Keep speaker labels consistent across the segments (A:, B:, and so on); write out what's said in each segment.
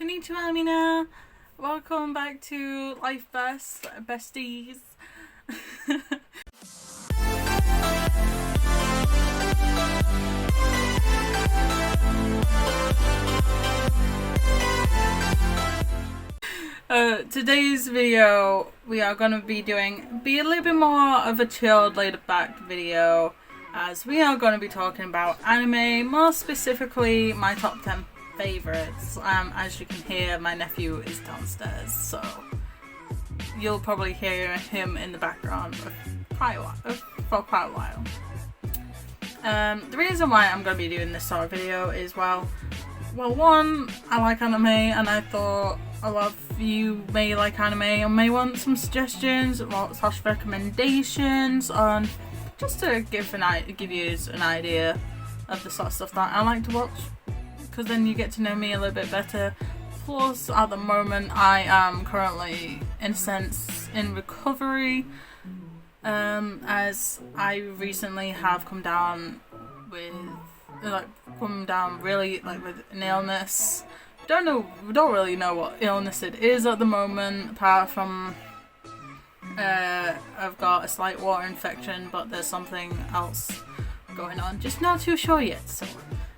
A: Konnichiwa Min'na. Welcome back to LifeBes, besties. Today's video we are going to be a little bit more of a chilled, laid back video, as we are going to be talking about anime, more specifically my top 10 favourites. As you can hear, my nephew is downstairs, so you'll probably hear him in the background for quite a while. The reason why I'm going to be doing this sort of video is, well, one, I like anime, and I thought a lot of you may like anime and may want some suggestions or recommendations on, just to give you an idea of the sort of stuff that I like to watch, because then you get to know me a little bit better. Plus, at the moment, I am currently, in a sense, in recovery, as I recently have come down with an illness. We don't really know what illness it is at the moment, apart from I've got a slight water infection, but there's something else going on. Just not too sure yet, so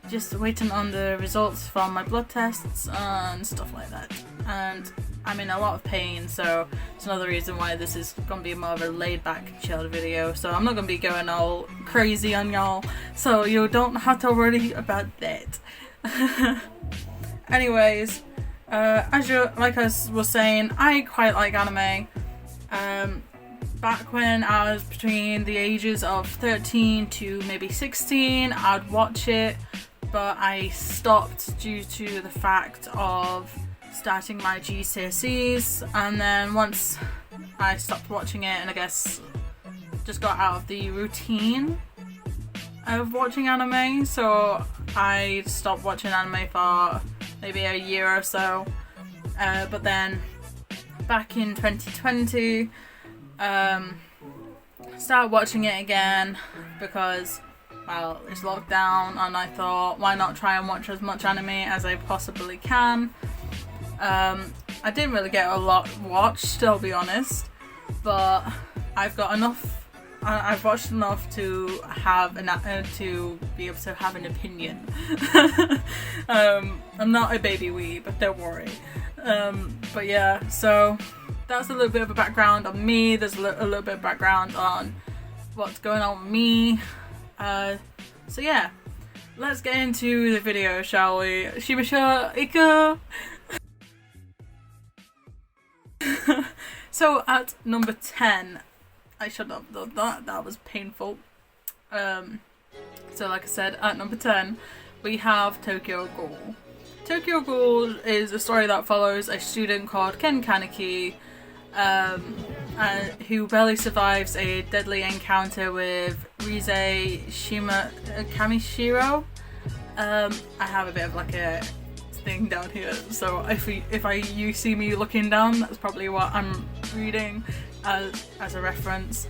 A: just waiting on the results from my blood tests and stuff like that. And I'm in a lot of pain, so it's another reason why this is going to be more of a laid-back, chilled video. So I'm not going to be going all crazy on y'all, so you don't have to worry about that. Anyways, like I was saying, I quite like anime. Back when I was between the ages of 13 to maybe 16, I'd watch it, but I stopped due to the fact of starting my GCSEs, and then once I stopped watching it, and I guess just got out of the routine of watching anime, so I stopped watching anime for maybe a year or so. But then back in 2020, started watching it again because, well, it's lockdown, and I thought, why not try and watch as much anime as I possibly can. I didn't really get a lot watched, I'll be honest, but I've got enough. I've watched enough to have to be able to have an opinion. I'm not a baby weeb, don't worry. But yeah, so that's a little bit of a background on me. There's a little bit of background on what's going on with me. So yeah, let's get into the video, shall we? Shimasha Iko. So at number 10, I should have done that was painful. So like I said, at number 10 we have Tokyo Ghoul. Tokyo Ghoul is a story that follows a student called Ken Kaneki, who barely survives a deadly encounter with Rize Kamishiro. I have a bit of like a thing down here, so if you see me looking down, that's probably what I'm reading as a reference.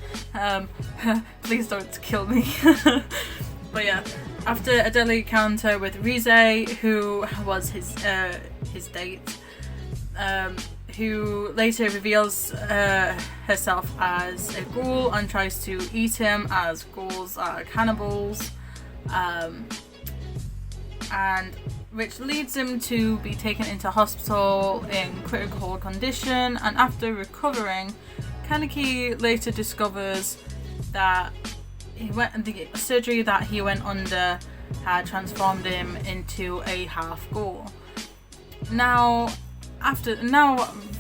A: Please don't kill me. But yeah, after a deadly encounter with Rize, who was his date, who later reveals herself as a ghoul and tries to eat him, as ghouls are cannibals, and which leads him to be taken into hospital in critical condition. And after recovering, Kaneki later discovers that the surgery that he went under had transformed him into a half ghoul. Now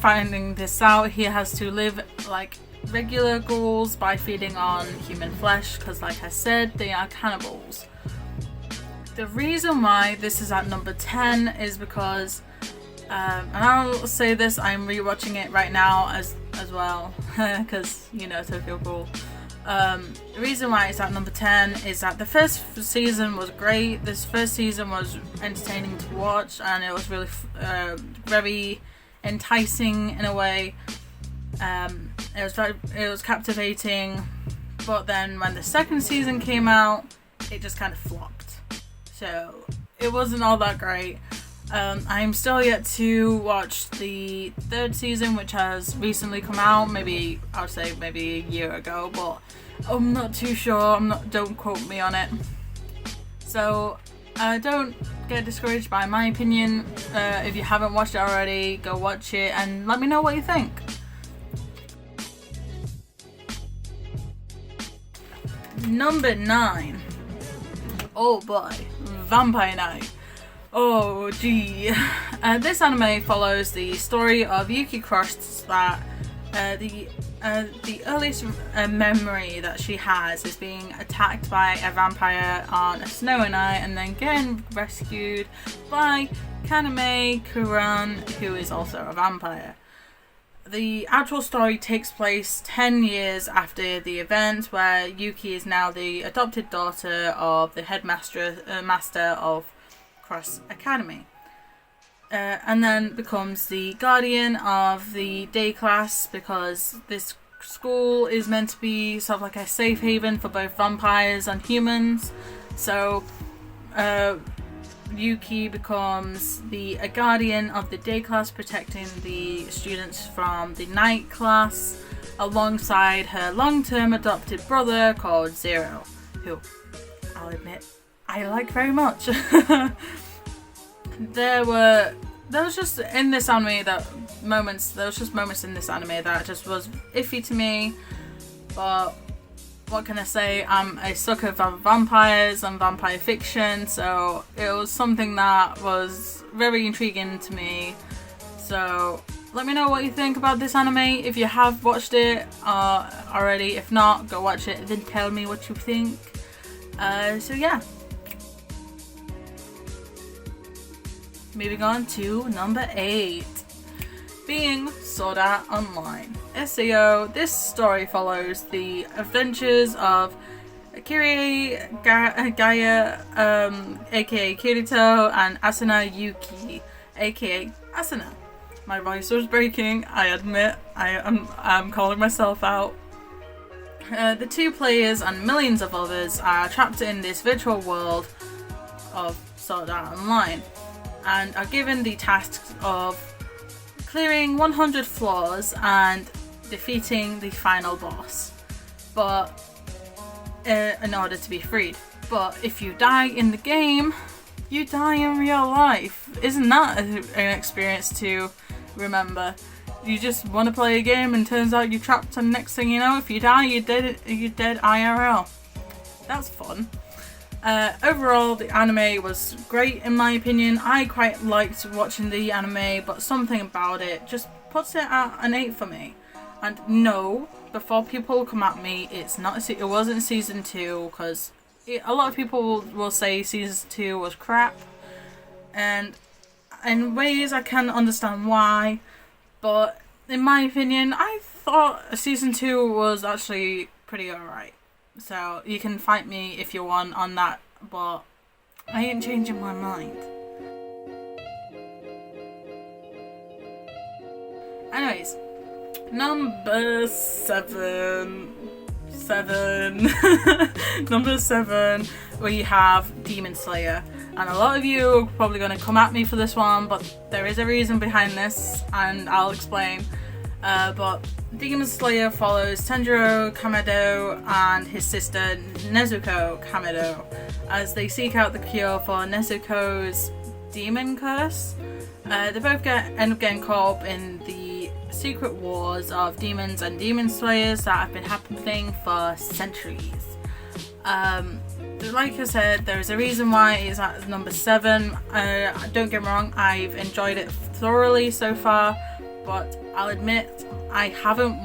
A: finding this out, he has to live like regular ghouls by feeding on human flesh, because like I said, they are cannibals. The reason why this is at number 10 is because, and I'll say this, I'm rewatching it right now as well, because, you know, Tokyo Ghoul. The reason why it's at number 10 is that the first season was great. This first season was entertaining to watch, and it was really very enticing in a way. It was captivating, but then when the second season came out, it just kind of flopped. So it wasn't all that great. I'm still yet to watch the third season, which has recently come out. Maybe I would say maybe a year ago, but I'm not too sure. Don't quote me on it. So don't get discouraged by my opinion. If you haven't watched it already, go watch it and let me know what you think. Number 9. Oh boy, Vampire Knight. Oh gee. This anime follows the story of Yuki Cross that the earliest memory that she has is being attacked by a vampire on a snowy night and then getting rescued by Kaname Kuran, who is also a vampire. The actual story takes place 10 years after the event, where Yuki is now the adopted daughter of the headmaster master of Cross Academy. And then becomes the guardian of the day class, because this school is meant to be sort of like a safe haven for both vampires and humans. So Yuki becomes a guardian of the day class, protecting the students from the night class, alongside her long-term adopted brother called Zero, who I'll admit I like very much. There was just in this anime moments in this anime that just was iffy to me, but what can I say? I'm a sucker for vampires and vampire fiction, so it was something that was very intriguing to me. So let me know what you think about this anime if you have watched it already. If not, go watch it, then tell me what you think. So yeah. Moving on to number 8, being Sword Art Online. SAO, this story follows the adventures of Kirie Gaia, aka Kirito, and Asuna Yuki, aka Asuna. My voice was breaking, I admit. I'm calling myself out. The two players and millions of others are trapped in this virtual world of Sword Art Online, and are given the tasks of clearing 100 floors and defeating the final boss, but in order to be freed. But if you die in the game, you die in real life. Isn't that an experience to remember? You just want to play a game and turns out you're trapped, and next thing you know, if you die, you're dead IRL. That's fun. Overall, the anime was great in my opinion. I quite liked watching the anime, but something about it just puts it at an 8 for me. And no, before people come at me, it wasn't season 2, because a lot of people will say season 2 was crap, and in ways I can understand why, but in my opinion, I thought season 2 was actually pretty alright. So you can fight me if you want on that, but I ain't changing my mind. Anyways, number 7. Number 7, we have Demon Slayer. And a lot of you are probably going to come at me for this one, but there is a reason behind this, and I'll explain. But Demon Slayer follows Tanjiro Kamado and his sister Nezuko Kamado as they seek out the cure for Nezuko's demon curse. They both end up getting caught up in the secret wars of demons and demon slayers that have been happening for centuries. Like I said, there is a reason why it's at number 7. Don't get me wrong, I've enjoyed it thoroughly so far, but I'll admit I haven't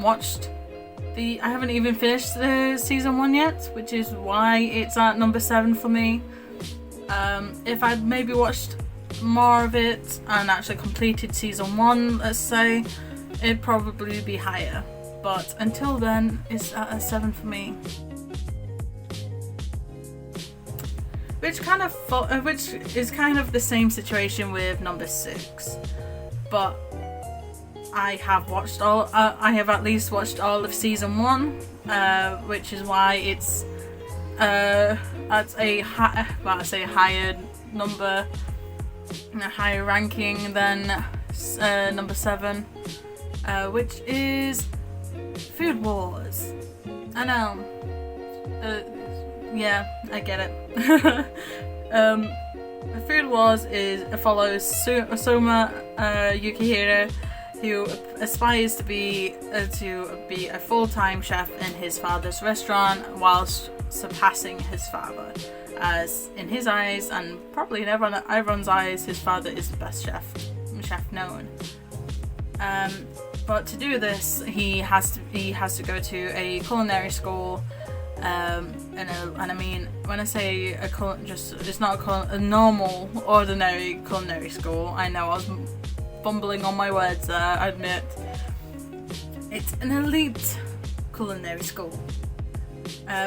A: even finished the season 1 yet, which is why it's at number 7 for me. If I'd maybe watched more of it and actually completed season 1, let's say, it'd probably be higher. But until then, it's at a 7 for me. Which is kind of the same situation with number 6, but I have at least watched all of season 1, which is why it's at a higher number. higher ranking than number 7, which is Food Wars. I know. Yeah, I get it. Food Wars follows Soma Yukihira, who aspires to be a full-time chef in his father's restaurant, whilst surpassing his father, as in his eyes, and probably in everyone's eyes, his father is the best chef known. But to do this, he has to go to a culinary school. And I mean, when I say it's not a normal, ordinary culinary school. I know I was fumbling on my words there, I admit. It's an elite culinary school,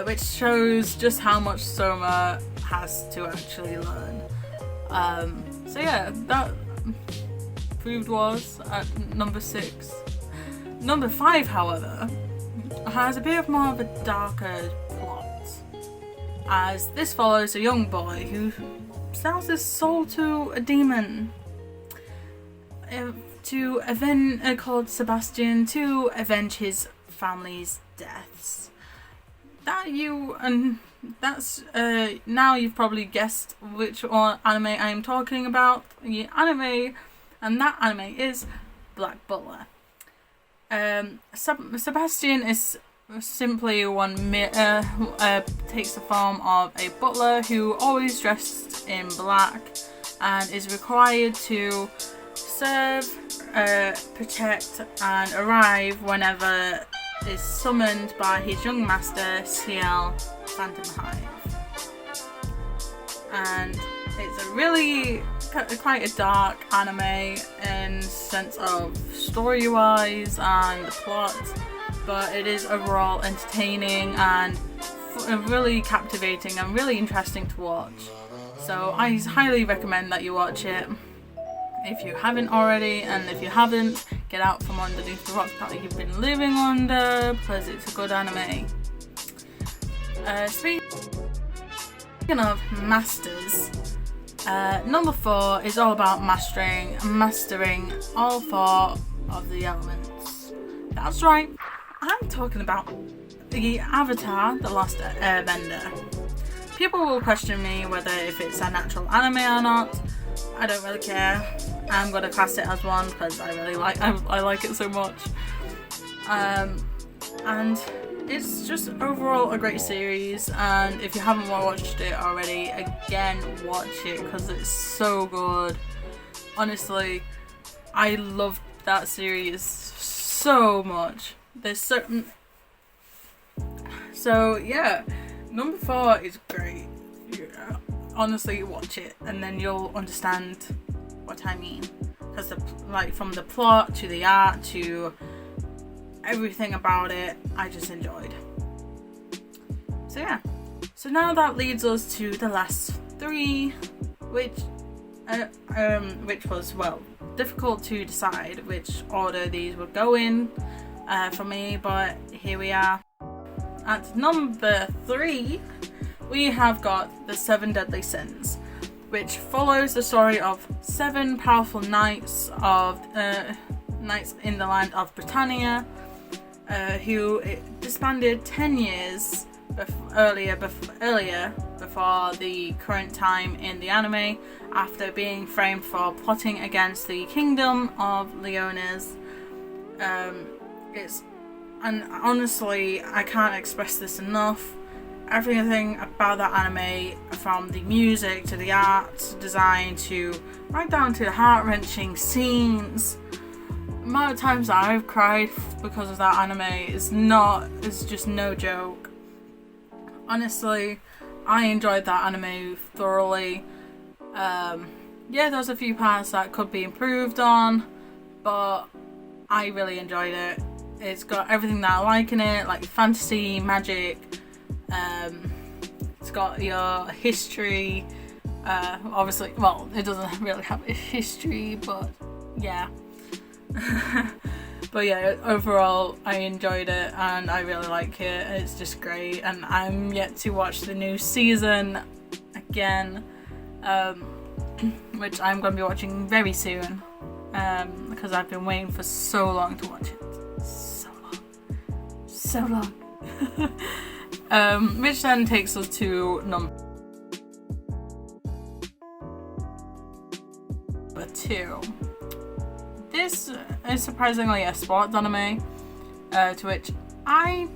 A: which shows just how much Soma has to actually learn. So yeah, that Food Wars at number 6. Number 5, however, has a bit more of a darker plot, as this follows a young boy who sells his soul to a demon called Sebastian, to avenge his family's deaths. Now you've probably guessed which anime I am talking about. The anime, and that anime is Black Butler. Sebastian is simply takes the form of a butler who always dressed in black and is required to serve, protect and arrive whenever is summoned by his young master CL Phantom Hive. And it's a really quite a dark anime in sense of story wise and the plot, but it is overall entertaining and really captivating and really interesting to watch. So I highly recommend that you watch it if you haven't already, and if you haven't, get out from underneath the rock that you've been living under, because it's a good anime. Speaking of masters, number 4 is all about mastering all 4 of the elements. That's right, I'm talking about the Avatar, The Last Airbender. People will question me whether if it's a natural anime or not. I don't really care. I'm gonna class it as one because I like it so much. And it's just overall a great series, and if you haven't watched it already, again, watch it because it's so good. Honestly, I love that series so much. There's certain... So yeah, number 4 is great. Yeah. Honestly, watch it and then you'll understand what I mean, because from the plot to the art to everything about it, I just enjoyed. So yeah, so now that leads us to the last 3, which was, well, difficult to decide which order these would go in for me, but here we are. At number 3, we have got the 7 Deadly Sins, which follows the story of 7 powerful knights in the land of Britannia, who disbanded 10 years earlier before the current time in the anime, after being framed for plotting against the kingdom of Leones. And honestly, I can't express this enough. Everything about that anime, from the music to the art design to right down to the heart-wrenching scenes, the amount of times that I've cried because of that anime is just no joke. Honestly, I enjoyed that anime thoroughly. Yeah, there's a few parts that could be improved on, but I really enjoyed it. It's got everything that I like in it, like fantasy, magic. It's got your history. Obviously, well, it doesn't really have a history, but yeah. But yeah, overall, I enjoyed it and I really like it. It's just great, and I'm yet to watch the new season again. which I'm going to be watching very soon, because I've been waiting for so long to watch it. So long. Which then takes us to number 2. This is surprisingly a sports anime, to which I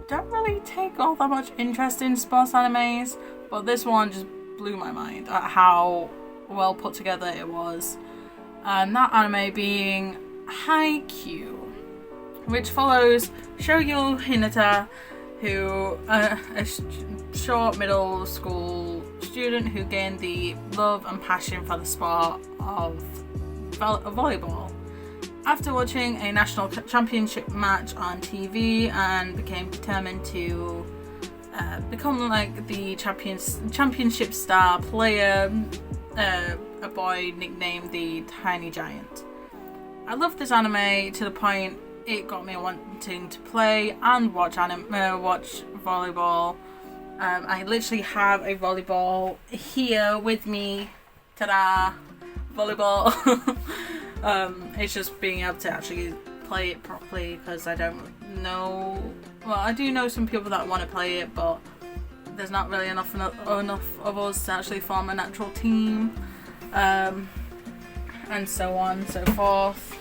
A: don't really take all that much interest in sports animes, but this one just blew my mind at how well put together it was. And that anime being Haikyuu, which follows Shoyo Hinata, who a short middle school student who gained the love and passion for the sport of volleyball after watching a national championship match on TV, and became determined to become like the championship star player, a boy nicknamed the Tiny Giant. I love this anime to the point it got me wanting to play and watch volleyball. I literally have a volleyball here with me. Ta-da! Volleyball. It's just being able to actually play it properly, because I don't know. Well, I do know some people that want to play it, but there's not really enough of us to actually form a natural team, and so on and so forth.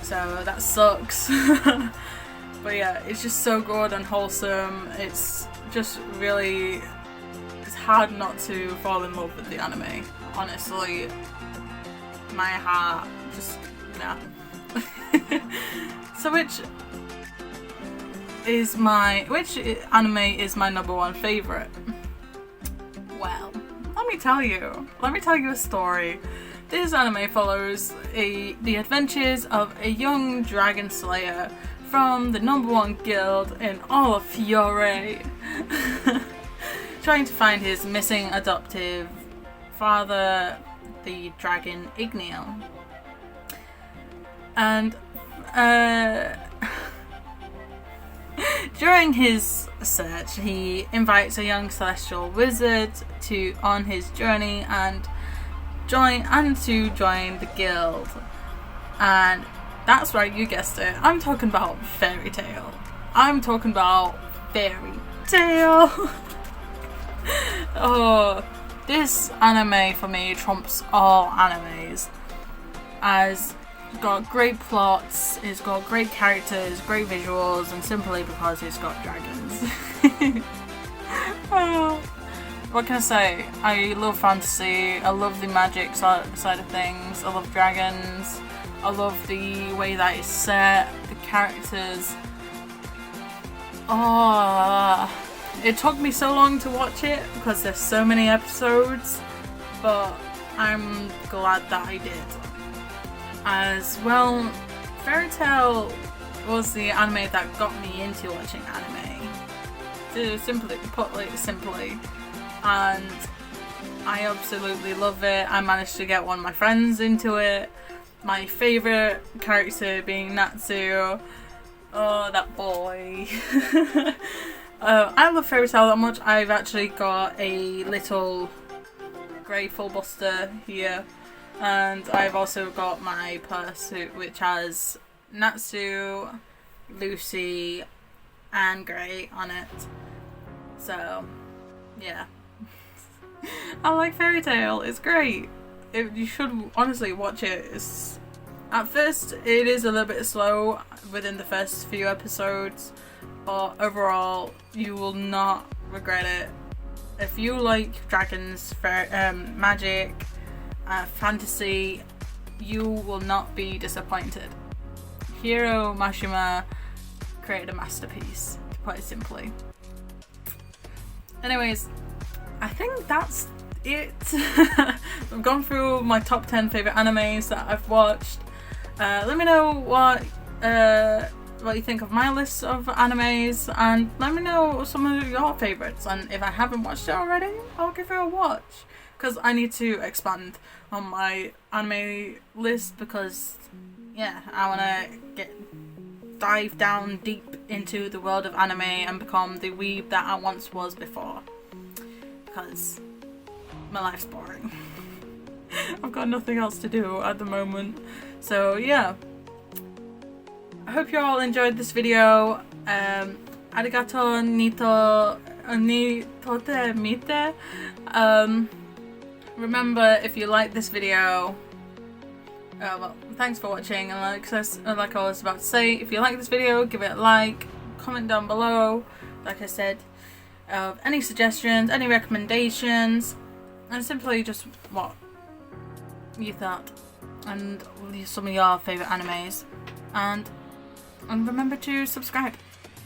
A: So that sucks. But yeah, it's just so good and wholesome. It's just really, it's hard not to fall in love with the anime. Honestly, my heart just, nah. So which anime is my number 1 favourite? Well, let me tell you a story. This anime follows the adventures of a young dragon slayer from the number 1 guild in all of Fiore, trying to find his missing adoptive father, the dragon Igneon. And during his search, he invites a young celestial wizard on his journey and to join the guild. And that's right, you guessed it, I'm talking about Fairy Tail. Oh, this anime for me trumps all animes, as it's got great plots, it's got great characters, great visuals, and simply because it's got dragons. Oh, what can I say? I love fantasy, I love the magic side of things, I love dragons, I love the way that it's set, the characters. Oh, it took me so long to watch it because there's so many episodes, but I'm glad that I did. As well, Fairy Tail was the anime that got me into watching anime, to put it simply, and I absolutely love it. I managed to get one of my friends into it, my favourite character being Natsu. Oh, that boy. I love Fairy Tail that much. I've actually got a little grey full buster here, and I've also got my purse which has Natsu, Lucy, and Grey on it. So, yeah. I like Fairy Tail. It's great. You should honestly watch it. At first, it is a little bit slow within the first few episodes, but overall, you will not regret it. If you like dragons, magic, fantasy, you will not be disappointed. Hiro Mashima created a masterpiece, to put it simply. Anyways, I think that's it. I've gone through my top 10 favourite animes that I've watched. Let me know what you think of my list of animes, and let me know some of your favourites, and if I haven't watched it already, I'll give it a watch, because I need to expand on my anime list, because yeah, I want to dive down deep into the world of anime and become the weeb that I once was before, because my life's boring. I've got nothing else to do at the moment. So yeah, I hope you all enjoyed this video. Arigato ni tote mite. Remember, if you like this video, well, thanks for watching, and like I was about to say, if you like this video, give it a like, comment down below, like I said, any suggestions, any recommendations, and simply just what you thought, and some of your favourite animes, and remember to subscribe,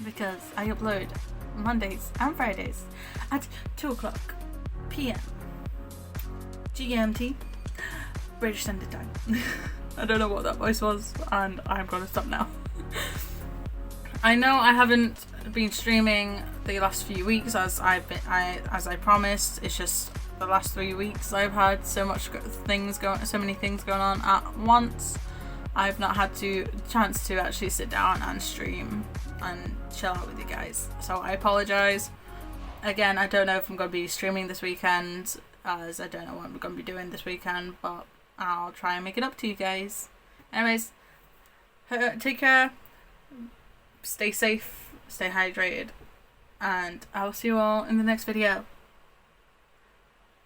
A: because I upload Mondays and Fridays at 2 o'clock PM GMT, British Standard Time. I don't know what that voice was, and I'm gonna stop now. I know I haven't been streaming the last few weeks as I promised. It's just the last 3 weeks I've had so many things going on at once. I've not had the chance to actually sit down and stream and chill out with you guys. So I apologise. Again, I don't know if I'm going to be streaming this weekend, as I don't know what I'm going to be doing this weekend, but I'll try and make it up to you guys. Anyways, take care, stay safe, stay hydrated, and I'll see you all in the next video.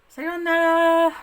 A: Sayonara!